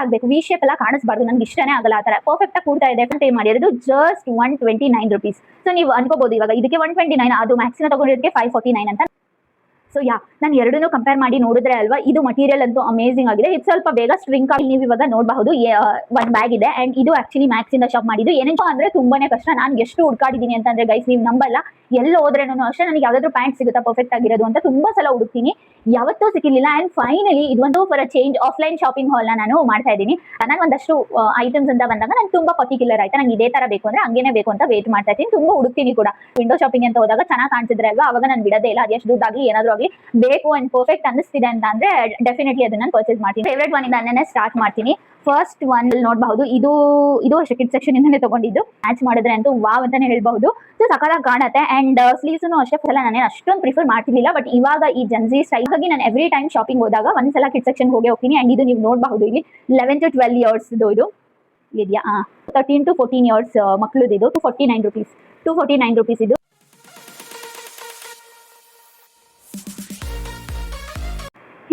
ಆಗಬೇಕು, V shape ಎಲ್ಲ ಕಾಣಿಸಬಾರ್ದು, ನಂಗೆ ಇಷ್ಟನೇ ಆಗಲ್ಲ ಆ ತರ ಪರ್ಫೆಕ್ಟ್ ಆಗಿ ಕೂಡ್ತಾ ಇದೆ. ಪೇ ಮಾಡಿರೋದು ಜಸ್ಟ್ 129 rupees. ಸೊ ನೀವು ಅನ್ಕೋಬಹುದು ಇವಾಗ ಇದಕ್ಕೆ 129, ಅದು ಮ್ಯಾಕ್ಸಿನ ತಗೊಂಡಿರೋದಕ್ಕೆ 549 ಅಂತ. ಸೊ ನಾನು ಎರಡನ್ನೂ ಕಂಪೇರ್ ಮಾಡಿ ನೋಡಿದ್ರೆ ಅಲ್ವಾ, ಇದು ಮಟೀರಿಯಲ್ ಅಂತೂ ಅಮೇಸಿಂಗ್ ಆಗಿದೆ. ಇದು ಸ್ವಲ್ಪ ಬೇಗ ಸ್ಟ್ರಿಂಕ್ ಆಗಿ ನೀವು ಇವಾಗ ನೋಡಬಹುದು. ಒಂದು ಬ್ಯಾಗ್ ಇದೆ ಅಂಡ್ ಇದು ಆಕ್ಚುಲಿ ಮ್ಯಾಕ್ಸ್ ಇಂದ ಶಾಪ್ ಮಾಡಿದ್ದು. ಏನಂತ ಅಂದ್ರೆ ತುಂಬಾನೇ ಕಷ್ಟ. ನಾನು ಎಷ್ಟು ಹುಡುಕಾಡಿದ್ದೀನಿ ಅಂತಂದ್ರೆ ಗೈಸ್, ನೀವು ನಂಬಲ್ಲ, ಎಲ್ಲ ಹೋದ್ರೇನು ಅಷ್ಟೇ ನನಗೆ ಯಾವ್ದಾದ್ರು ಪ್ಯಾಂಟ್ ಸಿಗುತ್ತಾ ಪರ್ಫೆಕ್ಟ್ ಆಗಿರೋದು ಅಂತ ತುಂಬಾ ಸಲ ಹುಡುಕ್ತೀನಿ, ಯಾವತ್ತೂ ಸಿಕ್ಕಿಲ್ಲ. ಅಂಡ್ ಫೈನಲಿ ಇದೊಂದು for a change offline shopping haul ನಾನು ಮಾಡ್ತಾ ಇದ್ದೀನಿ. ನಾನು ಒಂದಷ್ಟು ಐಟಮ್ಸ್ ಅಂತ ಬಂದಾಗ ನಾನು ತುಂಬಾ ಪರ್ಟಿಕ್ಯುಲರ್ ಆಯ್ತಾ, ನಂಗೆ ಇದೇ ತರ ಬೇಕು ಅಂದ್ರೆ ಹಂಗೇನೆ ಬೇಕು ಅಂತ ವೇಟ್ ಮಾಡ್ತಾ ಇದ್ದೀನಿ, ತುಂಬಾ ಹುಡುಕ್ತೀನಿ ಕೂಡ. ವಿಂಡೋ ಶಾಪಿಂಗ್ ಅಂತ ಹೋದಾಗ ಚೆನ್ನಾಗಿ ಕಾಣಿಸಿದ್ರೆ ಅಲ್ವಾ, ಅವಾಗ ನಾನು ಬಿಡೋದೇ ಇಲ್ಲ. ಅದೆಷ್ಟು ದುಡ್ಡಾಗ್ಲಿ ಏನಾದ್ರು ಆಗಲಿ ಬೇಕು ಅಂಡ್ ಪರ್ಫೆಕ್ಟ್ ಅನ್ನಿಸ್ತಿದೆ ಅಂತ ಅಂದ್ರೆ ಡೆಫಿನೆಟ್ಲಿ ಅದನ್ನ ನಾನು ಪರ್ಚೇಸ್ ಮಾಡ್ತೀನಿ. ಫೇವ್ರೇಟ್ ಒನ್ ಇಂದಾನೆ ಸ್ಟಾರ್ಟ್ ಮಾಡ್ತೀನಿ. ಫಸ್ಟ್ ಒನ್ ನೋಡಬಹುದು, ಇದು ಅಷ್ಟೇ ಕಿಡ್ ಸೆಕ್ಷನ್ ಇಂದಾನೆ ತಗೊಂಡಿದ್ದು. ಮ್ಯಾಚ್ ಮಾಡಿದ್ರೆ ಅಂತೂ ವಾವ್ ಅಂತಾನೆ ಹೇಳ್ಬಹುದು. ಸೊ ಸಕಲಾಗಿ ಕಾಣುತ್ತೆ. ಅಂಡ್ ಸ್ಲೀವ್ಸ್ ಅಷ್ಟೇ ಫುಲ್ ನಾನು ಅಷ್ಟೊಂದು ಪ್ರಿಫರ್ ಮಾಡ್ತಿರ್ಲಿಲ್ಲ, ಬಟ್ ಇವಾಗ ಈ ಜನ್ಸಿ ಸ್ಟೈಲ್ ಹಾಗಾಗಿ ನಾನು ಎವ್ರಿ ಟೈಮ್ ಶಾಪಿಂಗ್ ಹೋದಾಗ ಒಂದ್ಸಲ ಕಿಡ್ ಸೆಕ್ಷನ್ ಹೋಗ್ತೀನಿ. ಅಂಡ್ ಇದು ನೀವು ನೋಡಬಹುದು, ಇಲ್ಲಿ 11 to 12 years ಇದು ಇದೆಯಾ, 13 to 14 years ಮಕ್ಕಳದ್ದು ಇದು 249 rupees ಇದು.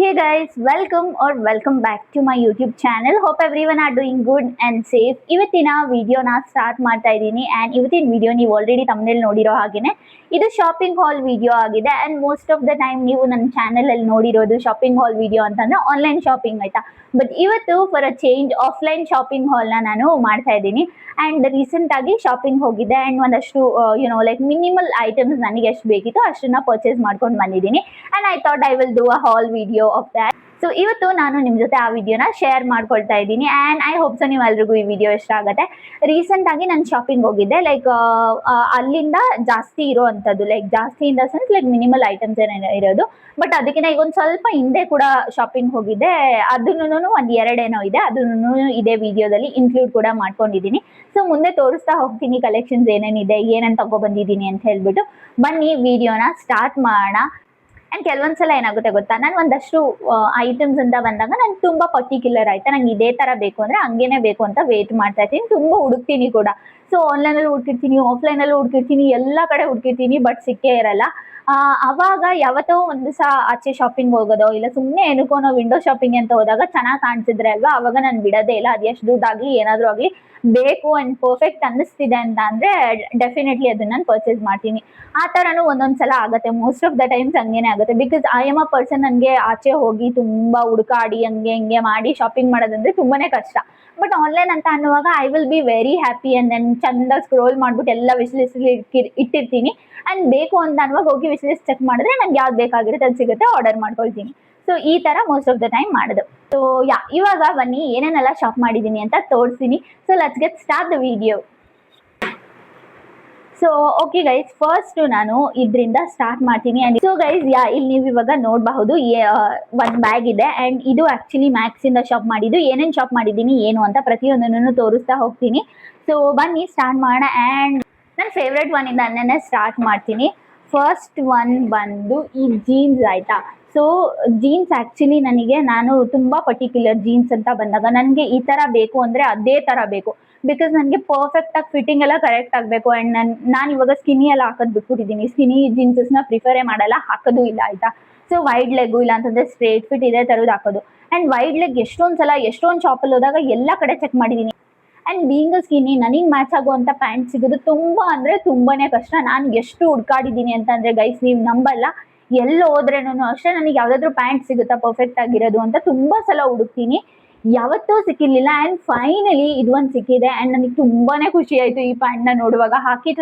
Hey guys, welcome back to my YouTube channel. Hope everyone are doing good and safe. ಇವತ್ತಿನ ವಿಡಿಯೋನ ಸ್ಟಾರ್ಟ್ ಮಾಡ್ತಾ ಇದ್ದೀನಿ. ಆ್ಯಂಡ್ ಇವತ್ತಿನ ವಿಡಿಯೋ ನೀವು ಆಲ್ರೆಡಿ ತಮ್ಮನೇಲಿ ನೋಡಿರೋ ಹಾಗೇನೆ ಇದು ಶಾಪಿಂಗ್ ಹಾಲ್ ವಿಡಿಯೋ ಆಗಿದೆ. And most of the time ನೀವು ನನ್ನ ಚಾನಲಲ್ಲಿ ನೋಡಿರೋದು ಶಾಪಿಂಗ್ ಹಾಲ್ ವಿಡಿಯೋ ಅಂತಂದ್ರೆ ಆನ್ಲೈನ್ ಶಾಪಿಂಗ್ ಆಯ್ತಾ. ಬಟ್ ಇವತ್ತು for a change offline shopping ಹಾಲ್ನ ನಾನು ಮಾಡ್ತಾ ಇದ್ದೀನಿ. ಆ್ಯಂಡ್ ರೀಸೆಂಟ್ ಆಗಿ ಶಾಪಿಂಗ್ ಹೋಗಿದ್ದೆ ಆ್ಯಂಡ್ ಒಂದಷ್ಟು ಲೈಕ್ ಮಿನಿಮಲ್ ಐಟಮ್ಸ್ ನನಗೆ ಎಷ್ಟು ಬೇಕಿತ್ತು ಅಷ್ಟನ್ನ ಪರ್ಚೇಸ್ ಮಾಡ್ಕೊಂಡು ಬಂದಿದ್ದೀನಿ. And I thought I will do a haul video of that. So ಇವತ್ತು ನಾನು ನಿಮ್ಮ ಜೊತೆ ಆ ವಿಡಿಯೋನ ಶೇರ್ ಮಾಡ್ಕೊಳ್ತಾ ಇದ್ದೀನಿ. ಆ್ಯಂಡ್ ಐ ಹೋಪ್ ಸೊ ನೀವು ಎಲ್ರಿಗೂ ಈ ವಿಡಿಯೋ ಇಷ್ಟ ಆಗುತ್ತೆ. ರೀಸೆಂಟ್ ಆಗಿ ನಾನು ಶಾಪಿಂಗ್ ಹೋಗಿದ್ದೆ, ಲೈಕ್ ಅಲ್ಲಿಂದ ಜಾಸ್ತಿ ಇರೋ ಅಂಥದ್ದು, ಲೈಕ್ ಜಾಸ್ತಿ in the sense like minimal items ಏನೇನೋ ಇರೋದು. ಬಟ್ ಅದಕ್ಕಿಂತ ಈಗ ಒಂದು ಸ್ವಲ್ಪ ಹಿಂದೆ ಕೂಡ ಶಾಪಿಂಗ್ ಹೋಗಿದ್ದೆ, ಅದನ್ನು ಒಂದು ಎರಡೇನೋ ಇದೆ, ಅದನ್ನು ಇದೇ ವಿಡಿಯೋದಲ್ಲಿ ಇನ್ಕ್ಲೂಡ್ ಕೂಡ ಮಾಡ್ಕೊಂಡಿದ್ದೀನಿ. ಸೊ ಮುಂದೆ ತೋರಿಸ್ತಾ ಹೋಗ್ತೀನಿ ಕಲೆಕ್ಷನ್ಸ್ ಏನೇನಿದೆ, ಏನೇನು ತಗೊಬಂದಿದ್ದೀನಿ ಅಂತ ಹೇಳ್ಬಿಟ್ಟು. ಬನ್ನಿ ವಿಡಿಯೋನ ಸ್ಟಾರ್ಟ್ ಮಾಡೋಣ. ಆ್ಯಂಡ್ ಕೆಲವೊಂದ್ಸಲ ಏನಾಗುತ್ತೆ ಗೊತ್ತಾ, ನಾನು ಒಂದಷ್ಟು ಐಟಮ್ಸ್ ಅಂತ ಬಂದಾಗ ನಾನು ತುಂಬ ಪರ್ಟಿಕ್ಯುಲರ್ ಆಯ್ತಾ, ನಂಗೆ ಇದೇ ಥರ ಬೇಕು ಅಂದರೆ ಹಂಗೇನೆ ಬೇಕು ಅಂತ ವೇಟ್ ಮಾಡ್ತಾ ಇರ್ತೀನಿ, ತುಂಬ ಹುಡುಕ್ತೀನಿ ಕೂಡ. ಸೊ ಆನ್ಲೈನಲ್ಲಿ ಹುಡುಕಿರ್ತೀನಿ, ಆಫ್ಲೈನಲ್ಲಿ ಹುಡುಕಿರ್ತೀನಿ, ಎಲ್ಲ ಕಡೆ ಹುಡುಕಿರ್ತೀನಿ, ಬಟ್ ಸಿಕ್ಕೇ ಇರಲ್ಲ. ಅವಾಗ ಯಾವತ್ತೋ ಒಂದು ದಿವಸ ಆಚೆ ಶಾಪಿಂಗ್ ಹೋಗೋದೋ ಇಲ್ಲ ಸುಮ್ಮನೆ ಏನಕ್ಕೋ ನಾವು ವಿಂಡೋ ಶಾಪಿಂಗ್ ಅಂತ ಹೋದಾಗ ಚೆನ್ನಾಗಿ ಕಾಣಿಸಿದ್ರೆ ಅಲ್ವಾ, ಅವಾಗ ನಾನು ಬಿಡೋದೇ ಇಲ್ಲ. ಅದು ಎಷ್ಟು ದುಡ್ಡಾಗಲಿ ಏನಾದರೂ ಆಗಲಿ ಬೇಕು ಆ್ಯಂಡ್ ಪರ್ಫೆಕ್ಟ್ ಅನ್ನಿಸ್ತಿದೆ ಅಂತ ಅಂದರೆ ಡೆಫಿನೆಟ್ಲಿ ಅದನ್ನು ನಾನು ಪರ್ಚೇಸ್ ಮಾಡ್ತೀನಿ. ಆ ಥರನೂ ಒಂದೊಂದು ಸಲ ಆಗುತ್ತೆ, ಮೋಸ್ಟ್ ಆಫ್ ದ ಟೈಮ್ಸ್ ಹಂಗೇನೆ ಆಗುತ್ತೆ. Because I am a person, ನನಗೆ ಆಚೆ ಹೋಗಿ ತುಂಬ ಹುಡುಕಾಡಿ ಹಂಗೆ ಹಿಂಗೆ ಮಾಡಿ ಶಾಪಿಂಗ್ ಮಾಡೋದಂದ್ರೆ ತುಂಬಾ ಕಷ್ಟ. ಬಟ್ ಆನ್ಲೈನ್ ಅಂತ ಅನ್ನುವಾಗ I will be very happy. And ನಾನು ಚಂದ ಸ್ಕ್ರೋಲ್ ಮಾಡ್ಬಿಟ್ಟು ಎಲ್ಲ ವಿಶ್ ಲಿಸ್ಟ್ಗೆ ಇಟ್ಟಿರ್ತೀನಿ. ಆ್ಯಂಡ್ ಬೇಕು ಅಂತ ಅನ್ನುವಾಗ ಹೋಗಿ ವಿಶ್ ಲಿಸ್ಟ್ ಚೆಕ್ ಮಾಡಿದ್ರೆ ನಂಗೆ ಯಾವ್ದು ಬೇಕಾಗಿರುತ್ತೆ ಅದು ಸಿಗುತ್ತೆ, ಆರ್ಡರ್ ಮಾಡ್ಕೊಳ್ತೀನಿ. ಸೊ ಈ ಥರ ಮೋಸ್ಟ್ ಆಫ್ ದ ಟೈಮ್ ಮಾಡೋದು. ಸೊ ಇವಾಗ ಬನ್ನಿ ಏನೇನೆಲ್ಲ ಶಾಪ್ ಮಾಡಿದ್ದೀನಿ ಅಂತ ತೋರಿಸ್ತೀನಿ. So let's get start the video. So okay guys, first ನಾನು ಇದರಿಂದ ಸ್ಟಾರ್ಟ್ ಮಾಡ್ತೀನಿ. ಆ್ಯಂಡ್ ಸೊ ಗೈಸ್ ಇಲ್ಲಿ ನೀವು ಇವಾಗ ನೋಡಬಹುದು ಒಂದು ಬ್ಯಾಗ್ ಇದೆ. ಆ್ಯಂಡ್ ಇದು ಆ್ಯಕ್ಚುಲಿ ಮ್ಯಾಕ್ಸಿಂದ ಶಾಪ್ ಮಾಡಿದ್ದು. ಏನೇನು ಶಾಪ್ ಮಾಡಿದ್ದೀನಿ ಏನು ಅಂತ ಪ್ರತಿಯೊಂದನ್ನು ತೋರಿಸ್ತಾ ಹೋಗ್ತೀನಿ. ಸೊ ಬನ್ನಿ ಸ್ಟಾರ್ಟ್ ಮಾಡೋಣ. ಆ್ಯಂಡ್ ನನ್ನ ಫೇವ್ರೆಟ್ ಒನ್ನಿಂದನೇ ಸ್ಟಾರ್ಟ್ ಮಾಡ್ತೀನಿ. ಫಸ್ಟ್ ಒನ್ ಬಂದು ಈ ಜೀನ್ಸ್ ಆಯಿತಾ. ಸೊ ಜೀನ್ಸ್ ಆ್ಯಕ್ಚುಲಿ ನಾನು ತುಂಬ ಪರ್ಟಿಕ್ಯುಲರ್ ಜೀನ್ಸ್ ಅಂತ ಬಂದಾಗ ನನಗೆ ಈ ಥರ ಬೇಕು ಅಂದರೆ ಅದೇ ಥರ ಬೇಕು. ಬಿಕಾಸ್ ನನಗೆ ಪರ್ಫೆಕ್ಟಾಗಿ ಫಿಟ್ಟಿಂಗ್ ಎಲ್ಲ ಕರೆಕ್ಟ್ ಆಗಬೇಕು. ಆ್ಯಂಡ್ ನಾನು ಇವಾಗ ಸ್ಕಿನಿ ಎಲ್ಲ ಹಾಕೋದು ಬಿಟ್ಬಿಟ್ಟಿದ್ದೀನಿ. ಸ್ಕಿನಿ ಜೀನ್ಸಸ್ನ ಪ್ರಿಫರೇ ಮಾಡಲ್ಲ, ಹಾಕೋದು ಇಲ್ಲ ಆಯಿತಾ. ಸೊ ವೈಡ್ ಲೆಗ್ಗು ಇಲ್ಲ ಅಂತಂದರೆ ಸ್ಟ್ರೇಟ್ ಫಿಟ್ ಇದೇ ಥರದ್ದು ಹಾಕೋದು. ಆ್ಯಂಡ್ ವೈಡ್ ಲೆಗ್ ಎಷ್ಟೊಂದು ಶಾಪಲ್ಲಿ ಹೋದಾಗ ಎಲ್ಲ ಕಡೆ ಚೆಕ್ ಮಾಡಿದ್ದೀನಿ. ಆ್ಯಂಡ್ ಬೀಯಿಂಗ್ ಸ್ಕಿನಿ ನನಗೆ ಮ್ಯಾಚ್ ಆಗುವಂಥ ಪ್ಯಾಂಟ್ ಸಿಗೋದು ತುಂಬ ಅಂದರೆ ತುಂಬಾ ಕಷ್ಟ. ನಾನು ಎಷ್ಟು ಹುಡ್ಕಾಡಿದ್ದೀನಿ ಅಂತಂದರೆ ಗೈಸ್ ನೀವು ನಂಬಲ್ಲ, ಎಲ್ಲ ಹೋದ್ರೇನು ಅಷ್ಟೇ ನನಗೆ ಯಾವುದಾದ್ರೂ ಪ್ಯಾಂಟ್ ಸಿಗುತ್ತಾ ಪರ್ಫೆಕ್ಟ್ ಆಗಿರೋದು ಅಂತ ತುಂಬ ಸಲ ಹುಡುಕ್ತೀನಿ, ಯಾವತ್ತೂ ಸಿಕ್ಕಿರಲಿಲ್ಲ. ಆ್ಯಂಡ್ ಫೈನಲಿ ಇದೊಂದು ಸಿಕ್ಕಿದೆ. ಆ್ಯಂಡ್ ನನಗೆ ತುಂಬಾ ಖುಷಿ ಆಯಿತು ಈ ಪ್ಯಾಂಟ್ನ ನೋಡುವಾಗ.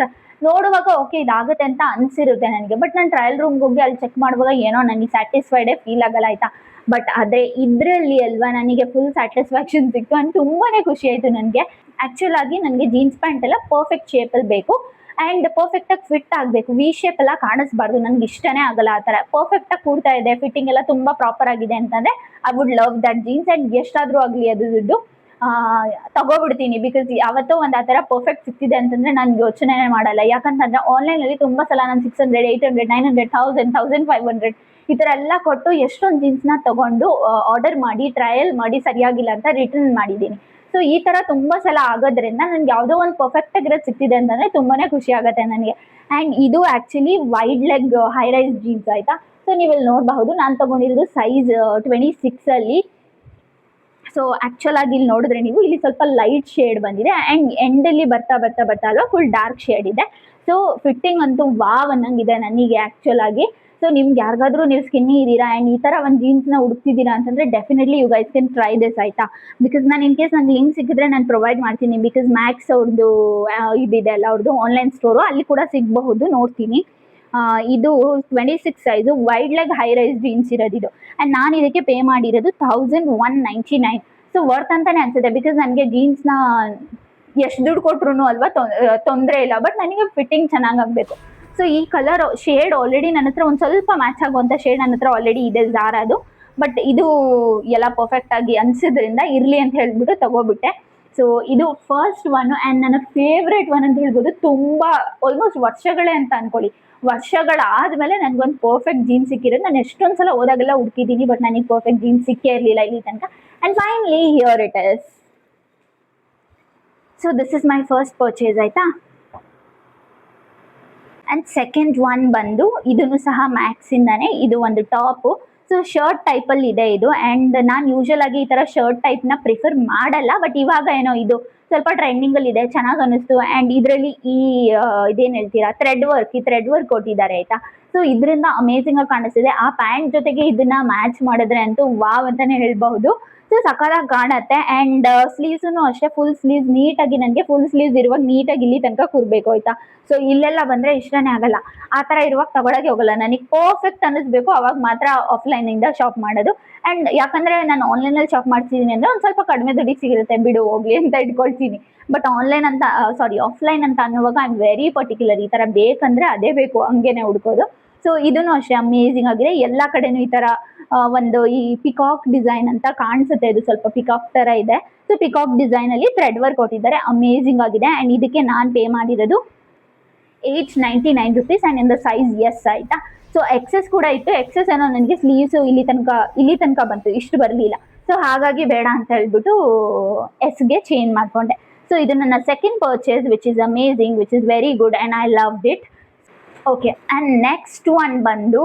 ನೋಡುವಾಗ ಓಕೆ ಇದಾಗುತ್ತೆ ಅಂತ ಅನಿಸಿರುತ್ತೆ ನನಗೆ. ಬಟ್ ನಾನು ಟ್ರಯಲ್ ರೂಮ್ಗೆ ಹೋಗಿ ಅಲ್ಲಿ ಚೆಕ್ ಮಾಡುವಾಗ ಏನೋ ನನಗೆ ಸ್ಯಾಟಿಸ್ಫೈಡೇ ಫೀಲ್ ಆಗಲ್ಲ ಆಯಿತಾ. ಬಟ್ ಅದೇ ಇದರಲ್ಲಿ ಅಲ್ವಾ ನನಗೆ ಫುಲ್ ಸ್ಯಾಟಿಸ್ಫ್ಯಾಕ್ಷನ್ ಸಿಕ್ತು. ಆ್ಯಂಡ್ ತುಂಬಾ ಖುಷಿ ಆಯಿತು ನನಗೆ. ಆ್ಯಕ್ಚುಲ್ ಆಗಿ ನನಗೆ ಜೀನ್ಸ್ ಪ್ಯಾಂಟ್ ಎಲ್ಲ ಪರ್ಫೆಕ್ಟ್ ಶೇಪಲ್ಲಿ ಬೇಕು ಆ್ಯಂಡ್ ಪರ್ಫೆಕ್ಟಾಗಿ ಫಿಟ್ ಆಗಬೇಕು, ವಿ ಶೇಪ್ ಎಲ್ಲ ಕಾಣಿಸ್ಬಾರ್ದು, ನನಗೆ ಇಷ್ಟನೇ ಆಗಲ್ಲ ಆ ಥರ. ಪರ್ಫೆಕ್ಟಾಗಿ ಕೂಡ್ತಾ ಇದೆ, ಫಿಟ್ಟಿಂಗ್ ಎಲ್ಲ ತುಂಬ ಪ್ರಾಪರ್ ಆಗಿದೆ ಅಂತಂದರೆ I would love that jeans. And ಎಷ್ಟಾದರೂ ಆಗಲಿ ಅದು ದುಡ್ಡು ತಗೋಬಿಡ್ತೀನಿ. ಬಿಕಾಸ್ ಯಾವತ್ತೋ ಒಂದು ಆ ಥರ ಪರ್ಫೆಕ್ಟ್ ಸಿಕ್ತಿದೆ ಅಂತಂದರೆ ನಾನು ಯೋಚನೆ ಮಾಡಲ್ಲ. ಯಾಕಂತಂದರೆ ಆನ್ಲೈನಲ್ಲಿ ತುಂಬ ಸಲ ನಾನು 600, 800, 900, 1000, 1500 ಈ ಥರ ಎಲ್ಲ ಕೊಟ್ಟು ಎಷ್ಟೊಂದು ಜೀನ್ಸ್ನ ತೊಗೊಂಡು ಆರ್ಡರ್ ಮಾಡಿ ಟ್ರಯಲ್ ಮಾಡಿ ಸರಿಯಾಗಿಲ್ಲ ಅಂತ ರಿಟರ್ನ್ ಮಾಡಿದ್ದೀನಿ. ಸೊ ಈ ಥರ ತುಂಬ ಸಲ ಆಗೋದ್ರಿಂದ ನನಗೆ ಯಾವುದೋ ಒಂದು ಪರ್ಫೆಕ್ಟ್ ಆಗಿರೋದು ಸಿಕ್ತಿದೆ ಅಂತಂದರೆ ತುಂಬಾ ಖುಷಿ ಆಗುತ್ತೆ ನನಗೆ. ಆ್ಯಂಡ್ ಇದು actually wide leg high rise jeans ಆಯಿತಾ. ಸೊ ನೀವಿಲ್ಲಿ ನೋಡಬಹುದು ನಾನು ತೊಗೊಂಡಿರೋದು ಸೈಜ್ 26 ಸೊ ಆಕ್ಚುಲ್ ಆಗಿ ಇಲ್ಲಿ ನೋಡಿದ್ರೆ ನೀವು ಇಲ್ಲಿ ಸ್ವಲ್ಪ ಲೈಟ್ ಶೇಡ್ ಬಂದಿದೆ ಆ್ಯಂಡ್ ಎಂಡಲ್ಲಿ ಬರ್ತಾ ಬರ್ತಾ ಬರ್ತಾ ಅಲ್ವಾ ಫುಲ್ ಡಾರ್ಕ್ ಶೇಡ್ ಇದೆ. ಸೊ ಫಿಟ್ಟಿಂಗ್ ಅಂತೂ ವಾವ್ ಅನ್ನಂಗಿದೆ ನನಗೆ ಆ್ಯಕ್ಚುಲ್ ಆಗಿ. ಸೊ ನಿಮ್ಗೆ ಯಾರಿಗಾದ್ರೂ ನೀವು ಸ್ಕಿನ್ನಿ ಇದ್ದೀರಾ ಆ್ಯಂಡ್ ಈ ಥರ ಒಂದು ಜೀನ್ಸ್ನ ಹುಡುಕ್ತಿದ್ದೀರಾ ಅಂತಂದರೆ definitely you guys can try this ಆಯಿತಾ. ಬಿಕಾಸ್ ನಾನು ಇನ್ ಕೇಸ್ ನಂಗೆ ಲಿಂಕ್ ಸಿಕ್ಕಿದ್ರೆ ನಾನು ಪ್ರೊವೈಡ್ ಮಾಡ್ತೀನಿ. ಬಿಕಾಸ್ ಮ್ಯಾಕ್ಸ್ ಅವ್ರದ್ದು ಇದಿದೆ ಅಲ್ಲ ಅವ್ರದ್ದು ಆನ್ಲೈನ್ ಸ್ಟೋರು, ಅಲ್ಲಿ ಕೂಡ ಸಿಗಬಹುದು, ನೋಡ್ತೀನಿ. ಇದು 26 size wide leg high rise jeans ಇರೋದು ಇದು. ಆ್ಯಂಡ್ ನಾನು ಇದಕ್ಕೆ ಪೇ ಮಾಡಿರೋದು 1199. ಸೊ ವರ್ತ್ ಅಂತಾನೆ ಅನ್ಸುತ್ತೆ. ಬಿಕಾಸ್ ನನಗೆ ಜೀನ್ಸ್ನ ಎಷ್ಟು ದುಡ್ಡು ಕೊಟ್ರು ಅಲ್ವಾ ತೊಂದರೆ ಇಲ್ಲ, ಬಟ್ ನನಗೆ ಫಿಟ್ಟಿಂಗ್ ಚೆನ್ನಾಗಿ ಆಗಬೇಕು. ಸೊ ಈ ಕಲರ್ ಶೇಡ್ ಆಲ್ರೆಡಿ ನನ್ನ ಹತ್ರ ಒಂದು ಸ್ವಲ್ಪ ಮ್ಯಾಚ್ ಆಗುವಂಥ ಶೇಡ್ ನನ್ನ ಹತ್ರ ಆಲ್ರೆಡಿ ಇದೆ ಝಾರಾದು. ಬಟ್ ಇದು ಎಲ್ಲ ಪರ್ಫೆಕ್ಟ್ ಆಗಿ ಅನ್ಸಿದ್ರಿಂದ ಇರಲಿ ಅಂತ ಹೇಳ್ಬಿಟ್ಟು ತಗೋಬಿಟ್ಟೆ. ಸೊ ಇದು ಫಸ್ಟ್ ಒನ್ ಆ್ಯಂಡ್ ನನ್ನ ಫೇವ್ರೇಟ್ ಒನ್ ಅಂತ ಹೇಳ್ಬೋದು. ತುಂಬ ಆಲ್ಮೋಸ್ಟ್ ವರ್ಷಗಳೇ ಅಂತ ಅನ್ಕೊಳ್ಳಿ, ವರ್ಷಗಳಾದ್ಮೇಲೆ ನನಗೊಂದು ಪರ್ಫೆಕ್ಟ್ ಜೀನ್ಸ್ ಸಿಕ್ಕಿರೋದು. ನಾನು ಎಷ್ಟೊಂದು ಸಲ ಹೋದಾಗೆಲ್ಲ ಹುಡುಕಿದ್ದೀನಿ, ಬಟ್ ನನಗೆ ಪರ್ಫೆಕ್ಟ್ ಜೀನ್ಸ್ ಸಿಕ್ಕೇ ಇರಲಿಲ್ಲ ಇಲ್ಲಿ ತನಕ. And finally here it is. So this is my first purchase ಆಯಿತಾ. ಆ್ಯಂಡ್ ಸೆಕೆಂಡ್ ಒನ್ ಬಂದು ಇದನ್ನು ಸಹ ಮ್ಯಾಕ್ಸಿಂದಾನೆ. ಇದು ಒಂದು ಟಾಪು. ಸೊ ಶರ್ಟ್ ಟೈಪಲ್ಲಿ ಇದೆ ಇದು. ಆ್ಯಂಡ್ ನಾನು ಯೂಶಲ್ ಆಗಿ ಈ ಥರ ಶರ್ಟ್ ಟೈಪ್ನ ಪ್ರಿಫರ್ ಮಾಡಲ್ಲ, ಬಟ್ ಇವಾಗ ಏನೋ ಇದು ಸ್ವಲ್ಪ ಟ್ರೆಂಡಿಂಗಲ್ಲಿ ಇದೆ, ಚೆನ್ನಾಗಿ ಅನ್ನಿಸ್ತು. ಆ್ಯಂಡ್ ಇದರಲ್ಲಿ ಇದೇನು ಹೇಳ್ತೀರಾ ಈ ಥ್ರೆಡ್ ವರ್ಕ್ ಕೊಟ್ಟಿದ್ದಾರೆ ಆಯಿತಾ. ಸೊ ಇದರಿಂದ ಅಮೇಝಿಂಗ್ ಆಗಿ ಕಾಣಿಸ್ತಿದೆ. ಆ ಪ್ಯಾಂಟ್ ಜೊತೆಗೆ ಇದನ್ನ ಮ್ಯಾಚ್ ಮಾಡಿದ್ರೆ ಅಂತೂ ವಾವ್ ಅಂತಾನೆ ಹೇಳ್ಬಹುದು. ಸೊ ಸಕಲಾಗಿ ಕಾಣುತ್ತೆ. ಆ್ಯಂಡ್ ಸ್ಲೀವ್ಸೂ ಅಷ್ಟೇ, ಫುಲ್ ಸ್ಲೀವ್ಸ್ ನೀಟಾಗಿ, ನನಗೆ ಫುಲ್ ಸ್ಲೀವ್ಸ್ ಇರುವಾಗ ನೀಟಾಗಿ ಇಲ್ಲಿ ತನಕ ಕೂರಬೇಕು ಆಯಿತಾ. ಸೊ ಇಲ್ಲೆಲ್ಲ ಬಂದರೆ ಇಷ್ಟನೇ ಆಗಲ್ಲ, ಆ ಥರ ಇರುವಾಗ ತಗೊಳಕ್ಕೆ ಹೋಗಲ್ಲ. ನನಗೆ ಪರ್ಫೆಕ್ಟ್ ಅನ್ನಿಸ್ಬೇಕು, ಅವಾಗ ಮಾತ್ರ ಆಫ್ಲೈನಿಂದ ಶಾಪ್ ಮಾಡೋದು. ಆ್ಯಂಡ್ ಯಾಕಂದರೆ ನಾನು ಆನ್ಲೈನಲ್ಲಿ ಶಾಪ್ ಮಾಡ್ತಿದ್ದೀನಿ ಅಂದರೆ ಒಂದು ಸ್ವಲ್ಪ ಕಡಿಮೆ ದುಡ್ಡಿಗೆ ಸಿಗುತ್ತೆ, ಬಿಡು ಹೋಗ್ಲಿ ಅಂತ ಇಟ್ಕೊಳ್ತೀನಿ. ಬಟ್ ಆಫ್ಲೈನ್ ಅಂತ ಅನ್ನುವಾಗ ಐ ಆಮ್ ವೆರಿ ಪರ್ಟಿಕ್ಯುಲರ್. ಈ ಥರ ಬೇಕಂದರೆ ಅದೇ ಬೇಕು, ಹಂಗೇನೆ ಹುಡ್ಕೋದು. ಸೊ ಇದೂ ಅಷ್ಟೇ ಅಮೇಝಿಂಗ್ ಆಗಿದೆ. ಎಲ್ಲ ಕಡೆನೂ ಈ ಥರ ಒಂದು ಈ ಪಿಕಾಕ್ ಡಿಸೈನ್ ಅಂತ ಕಾಣಿಸುತ್ತೆ, ಇದು ಸ್ವಲ್ಪ ಪಿಕಾಕ್ ಥರ ಇದೆ. ಸೊ ಪಿಕಾಕ್ ಡಿಸೈನಲ್ಲಿ ಥ್ರೆಡ್ ವರ್ಕ್ ಕೊಟ್ಟಿದ್ದಾರೆ, ಅಮೇಝಿಂಗ್ ಆಗಿದೆ. ಆ್ಯಂಡ್ ಇದಕ್ಕೆ ನಾನು ಪೇ ಮಾಡಿರೋದು 899 rupees and in the size S ಆಯಿತಾ. ಸೊ ಎಕ್ಸೆಸ್ ಕೂಡ ಇತ್ತು. ಎಕ್ಸೆಸ್ ಏನೋ ನನಗೆ ಸ್ಲೀವ್ಸು ಇಲ್ಲಿ ತನಕ ಬಂತು, ಇಷ್ಟು ಬರಲಿಲ್ಲ. ಸೊ ಹಾಗಾಗಿ ಬೇಡ ಅಂತ ಹೇಳ್ಬಿಟ್ಟು ಎಸ್ಗೆ ಚೇಂಜ್ ಮಾಡಿಕೊಂಡೆ. ಸೊ ಇದು ನನ್ನ second purchase which is amazing, which is very good and I loved it. Okay, and next one ಬಂದು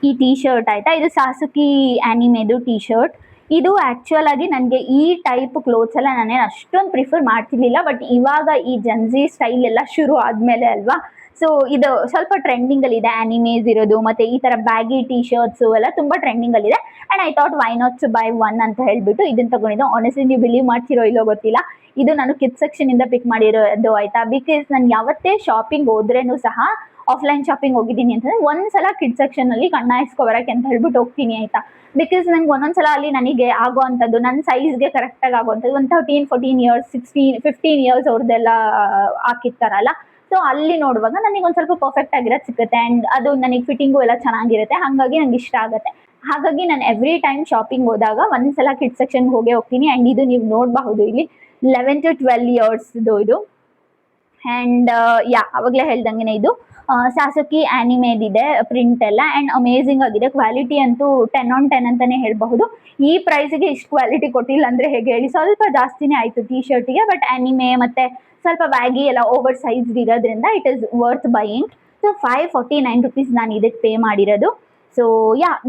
ಈ ಟೀ ಶರ್ಟ್ ಆಯಿತಾ. ಇದು ಸಾಸುಕಿ ಆ್ಯನಿಮೆದು ಟೀ ಶರ್ಟ್. ಇದು ಆ್ಯಕ್ಚುಯಲ್ ಆಗಿ ನನಗೆ ಈ ಟೈಪ್ ಕ್ಲೋತ್ಸ್ ಎಲ್ಲ ನಾನೇನು ಅಷ್ಟೊಂದು ಪ್ರಿಫರ್ ಮಾಡ್ತಿರ್ಲಿಲ್ಲ, ಬಟ್ ಇವಾಗ ಈ ಜನ್ಜಿ ಸ್ಟೈಲ್ ಎಲ್ಲ ಶುರು ಆದಮೇಲೆ ಅಲ್ವಾ, ಸೊ ಇದು ಸ್ವಲ್ಪ ಟ್ರೆಂಡಿಂಗಲ್ಲಿದೆ. ಆ್ಯನಿಮೇಸ್ ಇರೋದು ಮತ್ತು ಈ ಥರ ಬ್ಯಾಗಿ ಟೀ ಶರ್ಟ್ಸು ಎಲ್ಲ ತುಂಬ ಟ್ರೆಂಡಿಂಗಲ್ಲಿದೆ. And I thought why not to buy one ಅಂತ ಹೇಳ್ಬಿಟ್ಟು ಇದನ್ನು ತೊಗೊಂಡಿದ್ದು. ಆನೆಸ್ಟ್ಲಿ ನೀವು ಬಿಲೀವ್ ಮಾಡ್ತಿರೋ ಇಲ್ಲೋ ಗೊತ್ತಿಲ್ಲ, ಇದು ನಾನು ಕಿಡ್ ಸೆಕ್ಷನಿಂದ ಪಿಕ್ ಮಾಡಿರೋದು ಆಯಿತಾ. ಬಿಕಾಸ್ ನಾನು ಯಾವತ್ತೇ ಶಾಪಿಂಗ್ ಹೋದ್ರೂ ಸಹ ಆಫ್ಲೈನ್ ಶಾಪಿಂಗ್ ಹೋಗಿದ್ದೀನಿ ಅಂತಂದರೆ ಒಂದ್ಸಲ ಕಿಡ್ ಸೆಕ್ಷನಲ್ಲಿ ಕಣ್ಣ ಹಾಯಿಸ್ಕೊ ಬರೋಕ್ಕೆ ಅಂತ ಹೇಳ್ಬಿಟ್ಟು ಹೋಗ್ತೀನಿ ಆಯಿತಾ. ಬಿಕಾಸ್ ನಂಗೆ ಒಂದೊಂದ್ಸಲ ಅಲ್ಲಿ ನನಗೆ ಆಗೋವಂಥದ್ದು, ನನ್ನ ಸೈಜ್ಗೆ ಕರೆಕ್ಟಾಗಿ ಆಗೋವಂಥದ್ದು, ಒಂದು 13, 14 ಇಯರ್ಸ್, 16, 15 ಇಯರ್ಸ್ ಅವ್ರದ್ದೆಲ್ಲ ಹಾಕಿರ್ತಾರಲ್ಲ. ಸೊ ಅಲ್ಲಿ ನೋಡುವಾಗ ನನಗೆ ಒಂದು ಸ್ವಲ್ಪ ಪರ್ಫೆಕ್ಟ್ ಆಗಿರೋದು ಸಿಗುತ್ತೆ. ಆ್ಯಂಡ್ ಅದು ನನಗೆ ಫಿಟ್ಟಿಂಗು ಎಲ್ಲ ಚೆನ್ನಾಗಿರುತ್ತೆ, ಹಾಗಾಗಿ ನಂಗೆ ಇಷ್ಟ ಆಗುತ್ತೆ. ಹಾಗಾಗಿ ನಾನು ಎವ್ರಿ ಟೈಮ್ ಶಾಪಿಂಗ್ ಹೋದಾಗ ಒಂದ್ಸಲ ಕಿಡ್ ಸೆಕ್ಷನ್ಗೆ ಹೋಗ್ತೀನಿ. ಆ್ಯಂಡ್ ಇದು ನೀವು ನೋಡಬಹುದು ಇಲ್ಲಿ 11 to 12 ಇಯರ್ಸ್ದು ಇದು. ಆ್ಯಂಡ್ ಅವಾಗಲೇ ಹೇಳ್ದಂಗೆ ಇದು ಸಾಸುಕಿ ಆ್ಯನಿಮೇದಿದೆ ಪ್ರಿಂಟ್ ಎಲ್ಲ. ಆ್ಯಂಡ್ ಅಮೇಝಿಂಗ್ ಆಗಿದೆ. ಕ್ವಾಲಿಟಿ ಅಂತೂ 10 on 10 ಅಂತಲೇ ಹೇಳಬಹುದು. ಈ ಪ್ರೈಸಿಗೆ ಇಷ್ಟು ಕ್ವಾಲಿಟಿ ಕೊಟ್ಟಿಲ್ಲ ಅಂದರೆ ಹೇಗೆ ಹೇಳಿ, ಸ್ವಲ್ಪ ಜಾಸ್ತಿನೇ ಆಯಿತು ಟೀ ಶರ್ಟಿಗೆ. ಬಟ್ ಆ್ಯನಿಮೆ ಮತ್ತು ಸ್ವಲ್ಪ ಬ್ಯಾಗಿ ಎಲ್ಲ ಓವರ್ ಸೈಜ್ಡ್ ಇರೋದ್ರಿಂದ it is worth buying. So 549 rupees ನಾನು ಇದಕ್ಕೆ ಪೇ ಮಾಡಿರೋದು. So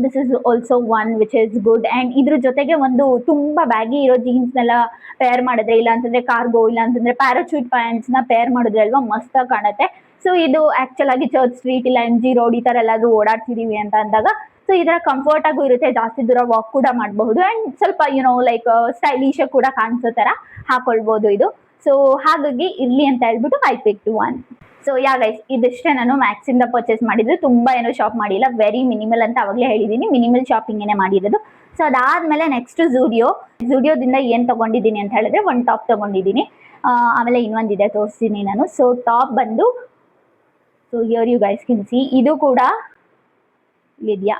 this is also one which is good. And ಇದ್ರ ಜೊತೆಗೆ ಒಂದು ತುಂಬ ಬ್ಯಾಗಿ ಇರೋ ಜೀನ್ಸ್ನೆಲ್ಲ ಪೇರ್ ಮಾಡಿದ್ರೆ, ಇಲ್ಲ ಅಂತಂದರೆ ಕಾರ್ಗೋ, ಇಲ್ಲ ಅಂತಂದರೆ ಪ್ಯಾರಾಚೂಟ್ ಪ್ಯಾಂಟ್ಸ್ನ ಪೇರ್ ಮಾಡಿದ್ರೆ ಅಲ್ವಾ ಮಸ್ತಾಗಿ ಕಾಣುತ್ತೆ. ಸೊ ಇದು ಆ್ಯಕ್ಚುಲ್ ಆಗಿ ಚರ್ಚ್ ಸ್ಟ್ರೀಟ್ ಇಲ್ಲ MG ರೋಡ್ ಈ ಥರ ಎಲ್ಲಾದರೂ ಓಡಾಡ್ತಿದ್ದೀವಿ ಅಂತ ಅಂದಾಗ ಸೊ ಇದರ ಕಂಫರ್ಟ್ ಆಗೂ ಇರುತ್ತೆ, ಜಾಸ್ತಿ ದೂರ ವಾಕ್ ಕೂಡ ಮಾಡಬಹುದು. ಆ್ಯಂಡ್ ಸ್ವಲ್ಪ ಲೈಕ್ ಸ್ಟೈಲಿಶ್ ಕೂಡ ಕಾಣಿಸೋ ಥರ ಹಾಕೊಳ್ಬೋದು ಇದು. ಸೊ ಹಾಗಾಗಿ ಇರಲಿ ಅಂತ ಹೇಳ್ಬಿಟ್ಟು I picked one. So guys, ಇದಿಷ್ಟೇ ನಾನು ಮ್ಯಾಕ್ಸಿಂದ ಪರ್ಚೇಸ್ ಮಾಡಿದ್ದು. ತುಂಬ ಏನೋ ಶಾಪ್ ಮಾಡಿಲ್ಲ, ವೆರಿ ಮಿನಿಮಲ್ ಅಂತ ಅವಾಗಲೇ ಹೇಳಿದ್ದೀನಿ, ಮಿನಿಮಲ್ ಶಾಪಿಂಗೇನೆ ಮಾಡಿರೋದು. ಸೊ ಅದಾದಮೇಲೆ ನೆಕ್ಸ್ಟ್ ಝೂಡಿಯೋದಿಂದ ಏನು ತೊಗೊಂಡಿದ್ದೀನಿ ಅಂತ ಹೇಳಿದ್ರೆ ಒಂದು ಟಾಪ್ ತೊಗೊಂಡಿದ್ದೀನಿ. ಆಮೇಲೆ ಇನ್ನೊಂದಿದೆ ತೋರಿಸ್ತೀನಿ ನಾನು. ಸೊ ಟಾಪ್ ಬಂದು, so here you guys can see, ಇದು ಕೂಡ ಇಲ್ಲಿದೆಯಾ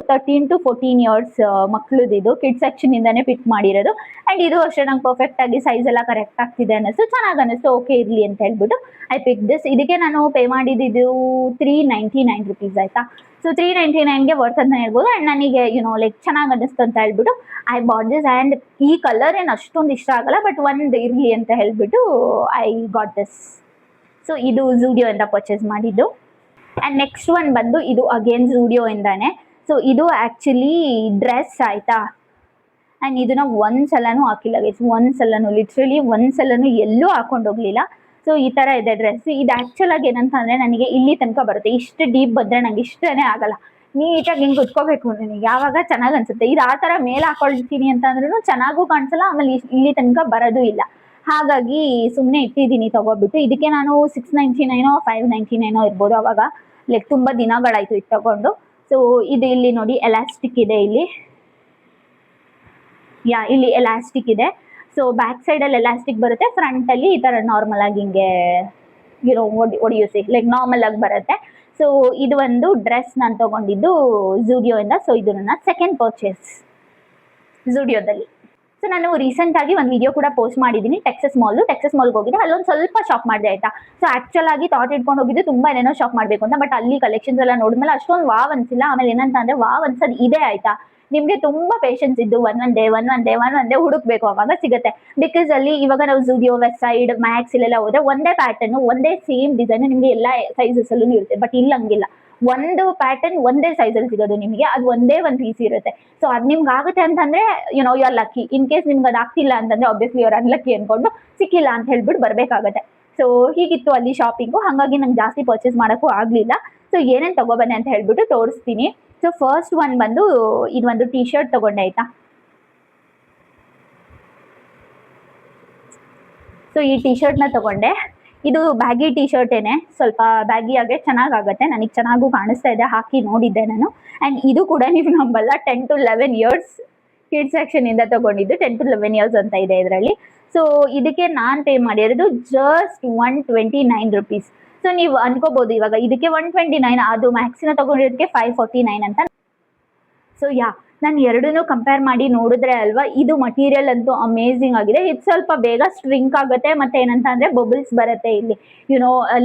13 to 14 ಇಯರ್ಸ್ ಮಕ್ಕಳದ್ದು. ಇದು ಕಿಡ್ ಸೆಕ್ಷನಿಂದನೇ ಪಿಕ್ ಮಾಡಿರೋದು. ಆ್ಯಂಡ್ ಇದು ಅಷ್ಟೇ ನಂಗೆ ಪರ್ಫೆಕ್ಟಾಗಿ ಸೈಜ್ ಎಲ್ಲ ಕರೆಕ್ಟ್ ಆಗ್ತಿದೆ ಅನ್ನಿಸ್ತು, ಚೆನ್ನಾಗಿ ಅನ್ನಿಸ್ತು. ಓಕೆ ಇರಲಿ ಅಂತ ಹೇಳ್ಬಿಟ್ಟು ಐ ಪಿಕ್ ದಿಸ್. ಇದಕ್ಕೆ ನಾನು ಪೇ ಮಾಡಿದ್ದು 399 rupees ಆಯಿತಾ. ಸೊ 399ಗೆ ವರ್ತ್ ಅಂತ ಹೇಳ್ಬೋದು. ಆ್ಯಂಡ್ ನನಗೆ ಲೈಕ್ ಚೆನ್ನಾಗಿ ಅನ್ನಿಸ್ತು ಅಂತ ಹೇಳ್ಬಿಟ್ಟು ಐ ಬಾಟ್ ದಿಸ್. ಆ್ಯಂಡ್ ಈ ಕಲರ್ ಏನು ಅಷ್ಟೊಂದು ಇಷ್ಟ ಆಗಲ್ಲ, ಬಟ್ ಒಂದು ಇರಲಿ ಅಂತ ಹೇಳ್ಬಿಟ್ಟು ಐ ಗಾಟ್ ದಿಸ್. ಸೊ ಇದು ಝೂಡಿಯೋಯಿಂದ ಪರ್ಚೇಸ್ ಮಾಡಿದ್ದು. ಆ್ಯಂಡ್ ನೆಕ್ಸ್ಟ್ ಒನ್ ಬಂದು ಇದು ಅಗೇನ್ ಝೂಡಿಯೋಯಿಂದಾನೆ. ಸೊ ಇದು ಆ್ಯಕ್ಚುಲಿ ಡ್ರೆಸ್ ಆಯಿತಾ. ಆ್ಯಂಡ್ ಇದನ್ನ ಒಂದ್ಸಲನೂ ಹಾಕಿಲ್ಲ ಗೈಸ್, ಒಂದ್ಸಲನೂ ಲಿಟ್ರಲಿ ಒಂದ್ಸಲನೂ ಎಲ್ಲೂ ಹಾಕೊಂಡು ಹೋಗ್ಲಿಲ್ಲ. ಸೊ ಈ ಥರ ಇದೆ ಡ್ರೆಸ್. ಇದು ಆ್ಯಕ್ಚುಲಾಗಿ ಏನಂತ ಅಂದರೆ ನನಗೆ ಇಲ್ಲಿ ತನಕ ಬರುತ್ತೆ, ಇಷ್ಟು ಡೀಪ್ ಬಂದರೆ ನಂಗೆ ಇಷ್ಟನೇ ಆಗಲ್ಲ. ನೀಟಾಗಿ ಹಿಂಗೆ ಕುತ್ಕೋಬೇಕು ನನಗೆ ಯಾವಾಗ ಚೆನ್ನಾಗಿ ಅನ್ಸುತ್ತೆ. ಇದು ಆ ಥರ ಮೇಲೆ ಹಾಕೊಳ್ತೀನಿ ಅಂತ ಅಂದ್ರೂ ಚೆನ್ನಾಗೂ ಕಾಣಿಸಲ್ಲ, ಆಮೇಲೆ ಇಲ್ಲಿ ತನಕ ಬರೋದು ಇಲ್ಲ. ಹಾಗಾಗಿ ಸುಮ್ಮನೆ ಇಟ್ಟಿದ್ದೀನಿ ತಗೊಬಿಟ್ಟು. ಇದಕ್ಕೆ ನಾನು 699 599 ಇರ್ಬೋದು ಅವಾಗ, ಲೈಕ್ ತುಂಬ ದಿನಗಳಾಯಿತು ಇದು ತಗೊಂಡು. ಸೊ ಇದು ಇಲ್ಲಿ ನೋಡಿ ಎಲಾಸ್ಟಿಕ್ ಇದೆ ಇಲ್ಲಿ, ಇಲ್ಲಿ ಎಲಾಸ್ಟಿಕ್ ಇದೆ. ಸೊ ಬ್ಯಾಕ್ ಸೈಡಲ್ಲಿ ಎಲಾಸ್ಟಿಕ್ ಬರುತ್ತೆ, ಫ್ರಂಟಲ್ಲಿ ಈ ಥರ ನಾರ್ಮಲ್ ಆಗಿ ಹಿಂಗೆ ಒಡಿಯೋಸಿ ಲೈಕ್ ನಾರ್ಮಲ್ ಆಗಿ ಬರುತ್ತೆ. ಸೊ ಇದು ಒಂದು ಡ್ರೆಸ್ ನಾನು ತೊಗೊಂಡಿದ್ದು ಝೂಡಿಯೋಯಿಂದ. ಸೊ ಇದು ನನ್ನ ಸೆಕೆಂಡ್ ಪರ್ಚೇಸ್ ಝೂಡಿಯೋದಲ್ಲಿ. ಸೊ ನಾನು ರೀಸೆಂಟಾಗಿ ಒಂದು ವಿಡಿಯೋ ಕೂಡ ಪೋಸ್ಟ್ ಮಾಡಿದ್ದೀನಿ, ಟೆಕ್ಸಸ್ ಮಾಲ್ಗೆ ಹೋಗಿದ್ದೆ, ಅಲ್ಲೊಂದು ಸ್ವಲ್ಪ ಶಾಪ್ ಮಾಡಿದೆ ಆಯಿತಾ. ಸೊ ಆ್ಯಕ್ಚುಲಾಗಿ ಥಾಟ್ ಇಟ್ಕೊಂಡು ಹೋಗಿದ್ದು ತುಂಬ ಏನೇನೋ ಶಾಪ್ ಮಾಡಬೇಕು ಅಂತ, ಬಟ್ ಅಲ್ಲಿ ಕಲೆಕ್ಷನ್ಸ್ ಎಲ್ಲ ನೋಡಿದ್ಮೇಲೆ ಅಷ್ಟೊಂದು ವಾವ್ ಅನಿಸಿಲ್ಲ. ಆಮೇಲೆ ಏನಂತ ಅಂದರೆ ವಾವ್ ಅನ್ಸೋದು ಇದೆ ಆಯಿತಾ, ನಿಮಗೆ ತುಂಬ ಪೇಷನ್ಸ್ ಇದ್ದು ಒಂದೊಂದೇ ಹುಡುಕ್ಬೇಕು, ಅವಾಗ ಸಿಗುತ್ತೆ. ಬಿಕಾಸ್ ಅಲ್ಲಿ ಇವಾಗ ನಾವು ಝೂಡಿಯೋ, ವೆಸ್ಟ್ ಸೈಡ್, ಮ್ಯಾಕ್ಸ್ ಇಲ್ಲೆಲ್ಲ ಹೋದ್ರೆ ಒಂದೇ ಪ್ಯಾಟರ್ನು, ಒಂದೇ ಸೇಮ್ ಡಿಸೈನ್ ನಿಮಗೆ ಎಲ್ಲ ಸೈಜಸಲ್ಲೂ ಇರುತ್ತೆ. ಬಟ್ ಇಲ್ಲಿ ಹಂಗಿಲ್ಲ, ಒಂದು ಪ್ಯಾಟರ್ನ್ ಒಂದೇ ಸೈಜಲ್ಲಿ ಸಿಗೋದು ನಿಮಗೆ, ಅದು ಒಂದೇ ಒಂದು ಪೀಸ್ ಇರುತ್ತೆ. ಸೊ ಅದು ನಿಮ್ಗೆ ಆಗುತ್ತೆ ಅಂತಂದ್ರೆ you are lucky. In case ನಿಮ್ಗೆ ಅದು ಆಗ್ತಿಲ್ಲ ಅಂತಂದ್ರೆ ಆಬ್ವಿಯಸ್ಲಿ ಯು ಆರ್ ಅನ್ಲಕ್ಕಿ ಅನ್ಕೊಂಡು ಸಿಕ್ಕಿಲ್ಲ ಅಂತ ಹೇಳ್ಬಿಟ್ಟು ಬರಬೇಕಾಗತ್ತೆ. ಸೊ ಹೀಗಿತ್ತು ಅಲ್ಲಿ ಶಾಪಿಂಗು, ಹಾಗಾಗಿ ನಂಗೆ ಜಾಸ್ತಿ ಪರ್ಚೇಸ್ ಮಾಡೋಕ್ಕೂ ಆಗಲಿಲ್ಲ. ಸೊ ಏನೇನು ತಗೊಬನ್ನಿ ಅಂತ ಹೇಳ್ಬಿಟ್ಟು ತೋರಿಸ್ತೀನಿ. ಸೊ ಫಸ್ಟ್ ಒನ್ ಬಂದು ಇದು ಒಂದು ಟೀ ಶರ್ಟ್ ತಗೊಂಡೆ ಆಯ್ತಾ. ಸೊ ಈ ಟೀ ಶರ್ಟ್ನ ತಗೊಂಡೆ. ಇದು ಬ್ಯಾಗಿ ಟೀ ಶರ್ಟೇನೆ, ಸ್ವಲ್ಪ ಬ್ಯಾಗಿ ಆಗಿ ಚೆನ್ನಾಗಾಗತ್ತೆ, ನನಗೆ ಚೆನ್ನಾಗೂ ಕಾಣಿಸ್ತಾ ಇದೆ, ಹಾಕಿ ನೋಡಿದ್ದೆ ನಾನು. ಆ್ಯಂಡ್ ಇದು ಕೂಡ ನೀವು ನಂಬಲ್ಲ 10 to 11 years ಕಿಡ್ಸ್ ಸೆಕ್ಷನಿಂದ ತಗೊಂಡಿದ್ದು, 10 to 11 years ಅಂತ ಇದೆ ಇದರಲ್ಲಿ. ಸೊ ಇದಕ್ಕೆ ನಾನು ಪೇ ಮಾಡಿರೋದು ಜಸ್ಟ್ 129 rupees. ಸೊ ನೀವು ಅನ್ಕೋಬಹುದು ಇವಾಗ ಇದಕ್ಕೆ 129, ಅದು ಮ್ಯಾಕ್ಸಿನ ತಗೊಂಡಿರೋದಕ್ಕೆ 549 ಅಂತ. ಸೊ ನಾನು ಎರಡನ್ನೂ ಕಂಪೇರ್ ಮಾಡಿ ನೋಡಿದ್ರೆ ಅಲ್ವಾ, ಇದು ಮಟೀರಿಯಲ್ ಅಂತೂ ಅಮೇಝಿಂಗ್ ಆಗಿದೆ. ಇದು ಸ್ವಲ್ಪ ಬೇಗ ಸ್ಟ್ರಿಂಕ್ ಆಗುತ್ತೆ, ಮತ್ತೆ ಏನಂತ ಅಂದರೆ ಬಬಲ್ಸ್ ಬರುತ್ತೆ ಇಲ್ಲಿ,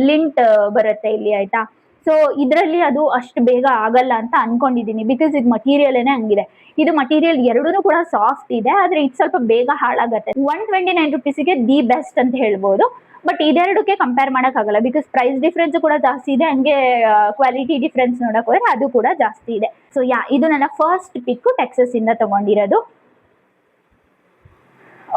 ಲಿಂಟ್ ಬರುತ್ತೆ ಇಲ್ಲಿ ಆಯಿತಾ. ಸೊ ಇದರಲ್ಲಿ ಅದು ಅಷ್ಟು ಬೇಗ ಆಗಲ್ಲ ಅಂತ ಅನ್ಕೊಂಡಿದ್ದೀನಿ, ಬಿಕಾಸ್ ಇದು ಮಟೀರಿಯಲೇನೆ ಹಂಗಿದೆ. ಇದು ಮಟೀರಿಯಲ್ ಎರಡೂ ಕೂಡ ಸಾಫ್ಟ್ ಇದೆ, ಆದರೆ ಇದು ಸ್ವಲ್ಪ ಬೇಗ ಹಾಳಾಗುತ್ತೆ. 129 rupeesಗೆ ದಿ ಬೆಸ್ಟ್ ಅಂತ ಹೇಳ್ಬೋದು. ಬಟ್ ಇದೆರಡಕ್ಕೆ ಕಂಪೇರ್ ಮಾಡೋಕ್ಕಾಗಲ್ಲ, ಬಿಕಾಸ್ ಪ್ರೈಸ್ ಡಿಫ್ರೆನ್ಸ್ ಕೂಡ ಜಾಸ್ತಿ ಇದೆ, ಹಂಗೆ ಕ್ವಾಲಿಟಿ ಡಿಫ್ರೆನ್ಸ್ ನೋಡಕ್ ಹೋದ್ರೆ ಅದು ಕೂಡ ಜಾಸ್ತಿ ಇದೆ. ಸೊ ಇದು ನನ್ನ ಫಸ್ಟ್ ಪಿಕ್ಕು ಟೆಕ್ಸಸ್ ಇಂದ ತಗೊಂಡಿರೋದು.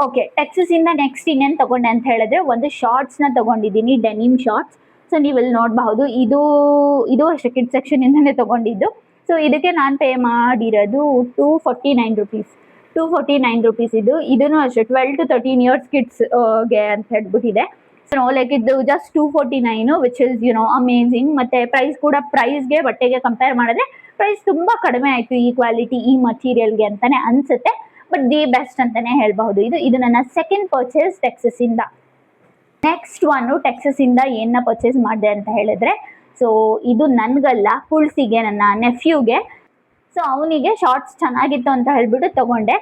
ಓಕೆ, ಟೆಕ್ಸಸ್ ಇಂದ ನೆಕ್ಸ್ಟ್ ಇನ್ನೇನು ತಗೊಂಡೆ ಅಂತ ಹೇಳಿದ್ರೆ ಒಂದು ಶಾರ್ಟ್ಸ್ನ ತಗೊಂಡಿದ್ದೀನಿ, ಡೆನಿಮ್ ಶಾರ್ಟ್ಸ್. ಸೊ ನೀವೆಲ್ಲಿ ನೋಡಬಹುದು, ಇದು ಅಷ್ಟೇ ಕಿಡ್ಸ್ ಸೆಕ್ಷನ್ ಇಂದಾನೆ ತಗೊಂಡಿದ್ದು. ಸೊ ಇದಕ್ಕೆ ನಾನು ಪೇ ಮಾಡಿರೋದು 249 rupees. 249 rupees ಇದನ್ನು ಅಷ್ಟೇ 12 to 13 years ಕಿಡ್ಸ್ಗೆ ಅಂತ ಹೇಳ್ಬಿಟ್ಟಿದೆ. ಸೊ ಲೈಕ್ ಇದು ಜಸ್ಟ್ 249, ವಿಚ್ ಇಸ್ ಅಮೇಝಿಂಗ್. ಮತ್ತೆ ಪ್ರೈಸ್ ಕೂಡ, ಪ್ರೈಸ್ಗೆ ಬಟ್ಟೆಗೆ ಕಂಪೇರ್ ಮಾಡಿದ್ರೆ ಪ್ರೈಸ್ ತುಂಬಾ ಕಡಿಮೆ ಆಯಿತು ಈ ಕ್ವಾಲಿಟಿ ಈ ಮಟೀರಿಯಲ್ಗೆ ಅಂತಾನೆ ಅನ್ಸುತ್ತೆ. ಬಟ್ ದಿ ಬೆಸ್ಟ್ ಅಂತಾನೆ ಹೇಳ್ಬಹುದು. ಇದು ನನ್ನ ಸೆಕೆಂಡ್ ಪರ್ಚೇಸ್ ಟೆಕ್ಸಸ್ ಇಂದ. ನೆಕ್ಸ್ಟ್ ಒನ್ನು ಟೆಕ್ಸಸ್ ಇಂದ ಏನ ಪರ್ಚೇಸ್ ಮಾಡಿದೆ ಅಂತ ಹೇಳಿದ್ರೆ, ಸೊ ಇದು ನನ್ಗಲ್ಲ, ಪುಳ್ಸಿಗೆ, ನನ್ನ ನೆಫ್ಯೂಗೆ. ಸೊ ಅವನಿಗೆ ಶಾರ್ಟ್ಸ್ ಚೆನ್ನಾಗಿತ್ತು ಅಂತ ಹೇಳ್ಬಿಟ್ಟು ತಗೊಂಡೆ.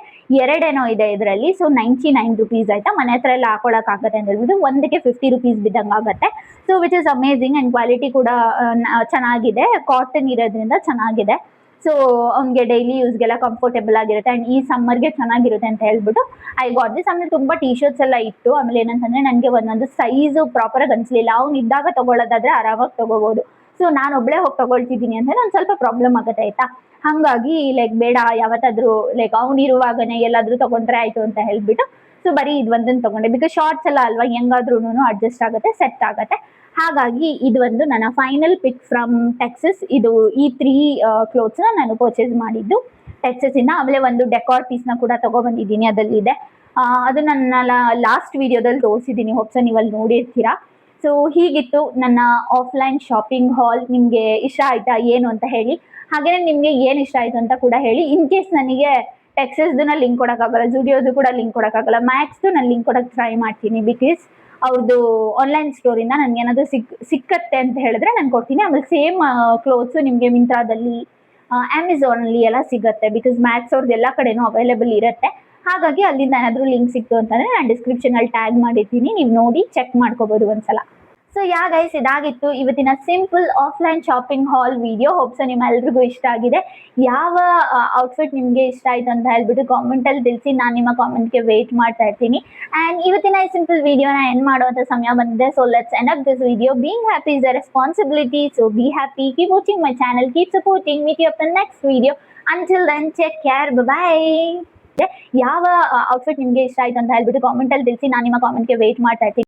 ಎರಡೇನೋ ಇದೆ ಇದರಲ್ಲಿ. ಸೊ 99 rupees ಆಯ್ತಾ, ಮನೆ ಹತ್ರ ಎಲ್ಲ ಹಾಕೊಳಕ್ಕಾಗತ್ತೆ ಅಂತ ಹೇಳ್ಬಿಟ್ಟು ಒಂದಕ್ಕೆ 50 rupees ಬಿದ್ದಂಗೆ ಆಗುತ್ತೆ. So which is amazing. And quality ಕೂಡ ಚೆನ್ನಾಗಿದೆ, ಕಾಟನ್ ಇರೋದ್ರಿಂದ ಚೆನ್ನಾಗಿದೆ. ಸೊ ಅವ್ನಿಗೆ ಡೈಲಿ ಯೂಸ್ಗೆಲ್ಲ ಕಂಫರ್ಟೇಬಲ್ ಆಗಿರುತ್ತೆ, ಆ್ಯಂಡ್ ಈ ಸಮ್ಮರ್ಗೆ ಚೆನ್ನಾಗಿರುತ್ತೆ ಅಂತ ಹೇಳ್ಬಿಟ್ಟು ಐ ಗಾಟ್ ದಿಸ್. ಆಮೇಲೆ ತುಂಬ ಟೀ ಶರ್ಟ್ಸ್ ಎಲ್ಲ ಇತ್ತು. ಆಮೇಲೆ ಏನಂತಂದರೆ ನನಗೆ ಒಂದೊಂದು ಸೈಜು ಪ್ರಾಪರಾಗಿ ಅನಿಸ್ಲಿಲ್ಲ. ಅವ್ನು ಇದ್ದಾಗ ತೊಗೊಳ್ಳೋದಾದ್ರೆ ಆರಾಮಾಗಿ ತೊಗೋಬೋದು. ಸೊ ನಾನು ಒಬ್ಬಳೇ ಹೋಗಿ ತೊಗೊಳ್ತಿದ್ದೀನಿ ಅಂದರೆ ಒಂದು ಸ್ವಲ್ಪ ಪ್ರಾಬ್ಲಮ್ ಆಗುತ್ತೆ ಆಯಿತಾ. ಹಾಗಾಗಿ ಲೈಕ್ ಬೇಡ, ಯಾವತ್ತಾದರೂ ಲೈಕ್ ಅವನಿರುವಾಗನೇ ಎಲ್ಲಾದರೂ ತೊಗೊಂಡ್ರೆ ಆಯಿತು ಅಂತ ಹೇಳ್ಬಿಟ್ಟು ಸೊ ಬರೀ ಇದು ಒಂದನ್ನು ತೊಗೊಂಡೆ. ಬಿಕಾಸ್ ಶಾರ್ಟ್ಸ್ ಎಲ್ಲ ಅಲ್ವಾ, ಹೆಂಗಾದ್ರೂ ಅಡ್ಜಸ್ಟ್ ಆಗುತ್ತೆ, ಸೆಟ್ ಆಗುತ್ತೆ. ಹಾಗಾಗಿ ಇದು ಒಂದು ನನ್ನ ಫೈನಲ್ ಪಿಕ್ ಫ್ರಮ್ ಟೆಕ್ಸಸ್. ಈ 3 ಕ್ಲೋತ್ಸ್ನ ನಾನು ಪರ್ಚೇಸ್ ಮಾಡಿದ್ದು ಟೆಕ್ಸಸ್ಸಿಂದ. ಆಮೇಲೆ ಒಂದು ಡೆಕಾರ್ ಪೀಸ್ನ ಕೂಡ ತೊಗೊಬಂದಿದ್ದೀನಿ, ಅದಲ್ಲಿದೆ. ಅದು ನನ್ನ ಲಾಸ್ಟ್ ವಿಡಿಯೋದಲ್ಲಿ ತೋರಿಸಿದ್ದೀನಿ, ಹೋಪ್ಸೋ ನೀವಲ್ಲಿ ನೋಡಿರ್ತೀರಾ. ಸೊ ಹೀಗಿತ್ತು ನನ್ನ ಆಫ್ಲೈನ್ ಶಾಪಿಂಗ್ ಹಾಲ್. ನಿಮಗೆ ಇಷ್ಟ ಆಯಿತಾ ಏನು ಅಂತ ಹೇಳಿ, ಹಾಗೆಯೇ ನಿಮಗೆ ಏನು ಇಷ್ಟ ಆಯಿತು ಅಂತ ಕೂಡ ಹೇಳಿ. ಇನ್ ಕೇಸ್ ನನಗೆ ಟೆಕ್ಸಸ್ದು ಲಿಂಕ್ ಕೊಡೋಕ್ಕಾಗಲ್ಲ, ಝೂಡಿಯೋದು ಕೂಡ ಲಿಂಕ್ ಕೊಡೋಕ್ಕಾಗಲ್ಲ, ಮ್ಯಾಕ್ಸ್ದು ನಾನು ಲಿಂಕ್ ಕೊಡೋಕ್ಕೆ ಟ್ರೈ ಮಾಡ್ತೀನಿ. ಬಿಕಾಸ್ ಅವ್ರದ್ದು ಆನ್ಲೈನ್ ಸ್ಟೋರಿಂದ ನನಗೆ ಏನಾದರೂ ಸಿಕ್ಕತ್ತೆ ಅಂತ ಹೇಳಿದ್ರೆ ನಾನು ಕೊಡ್ತೀನಿ. ಆಮೇಲೆ ಸೇಮ್ ಕ್ಲೋತ್ಸು ನಿಮಗೆ ಮಿಂತ್ರಾದಲ್ಲಿ, ಅಮೆಝಾನಲ್ಲಿ ಎಲ್ಲ ಸಿಗುತ್ತೆ. ಬಿಕಾಸ್ ಮ್ಯಾಕ್ಸ್ ಅವ್ರದ್ದು ಎಲ್ಲ ಕಡೆನೂ ಅವೈಲೇಬಲ್ ಇರುತ್ತೆ. ಹಾಗಾಗಿ ಅಲ್ಲಿಂದ ಏನಾದರೂ ಲಿಂಕ್ ಸಿಕ್ತು ಅಂತಂದರೆ ನಾನು ಡಿಸ್ಕ್ರಿಪ್ಷನಲ್ಲಿ ಟ್ಯಾಗ್ ಮಾಡಿರ್ತೀನಿ, ನೀವು ನೋಡಿ ಚೆಕ್ ಮಾಡ್ಕೋಬೋದು ಒಂದ್ಸಲ. ಸೊ ಯಾ ಗೈಸ್, ಇದಾಗಿತ್ತು ಇವತ್ತಿನ simple offline shopping haul video. Hopes ನಿಮ್ಮೆಲ್ರಿಗೂ ಇಷ್ಟ ಆಗಿದೆ. ಯಾವ ಔಟ್ಫಿಟ್ ನಿಮಗೆ ಇಷ್ಟ ಆಯ್ತು ಅಂತ ಹೇಳ್ಬಿಟ್ಟು ಕಾಮೆಂಟಲ್ಲಿ ತಿಳಿಸಿ. ನಾನು ನಿಮ್ಮ ಕಾಮೆಂಟ್ಗೆ ವೇಟ್ ಮಾಡ್ತಾ ಇರ್ತೀನಿ. ಆ್ಯಂಡ್ ಇವತ್ತಿನ ಈ ಸಿಂಪಲ್ ವಿಡಿಯೋನ ಎಂಡ್ ಮಾಡುವಂಥ ಸಮಯ ಬಂದಿದೆ. So let's end up this video. Being happy is a responsibility. So be happy, keep watching my channel, keep supporting. Meet you up the next video. Until then take care, bye. ಯಾವ outfit ನಿಮಗೆ ಇಷ್ಟ ಆಯ್ತು ಅಂತ ಹೇಳ್ಬಿಟ್ಟು ಕಾಮೆಂಟಲ್ಲಿ ತಿಳಿಸಿ. ನಾನು ನಿಮ್ಮ ಕಾಮೆಂಟ್ಗೆ wait ಮಾಡ್ತಾ ಇರ್ತೀನಿ.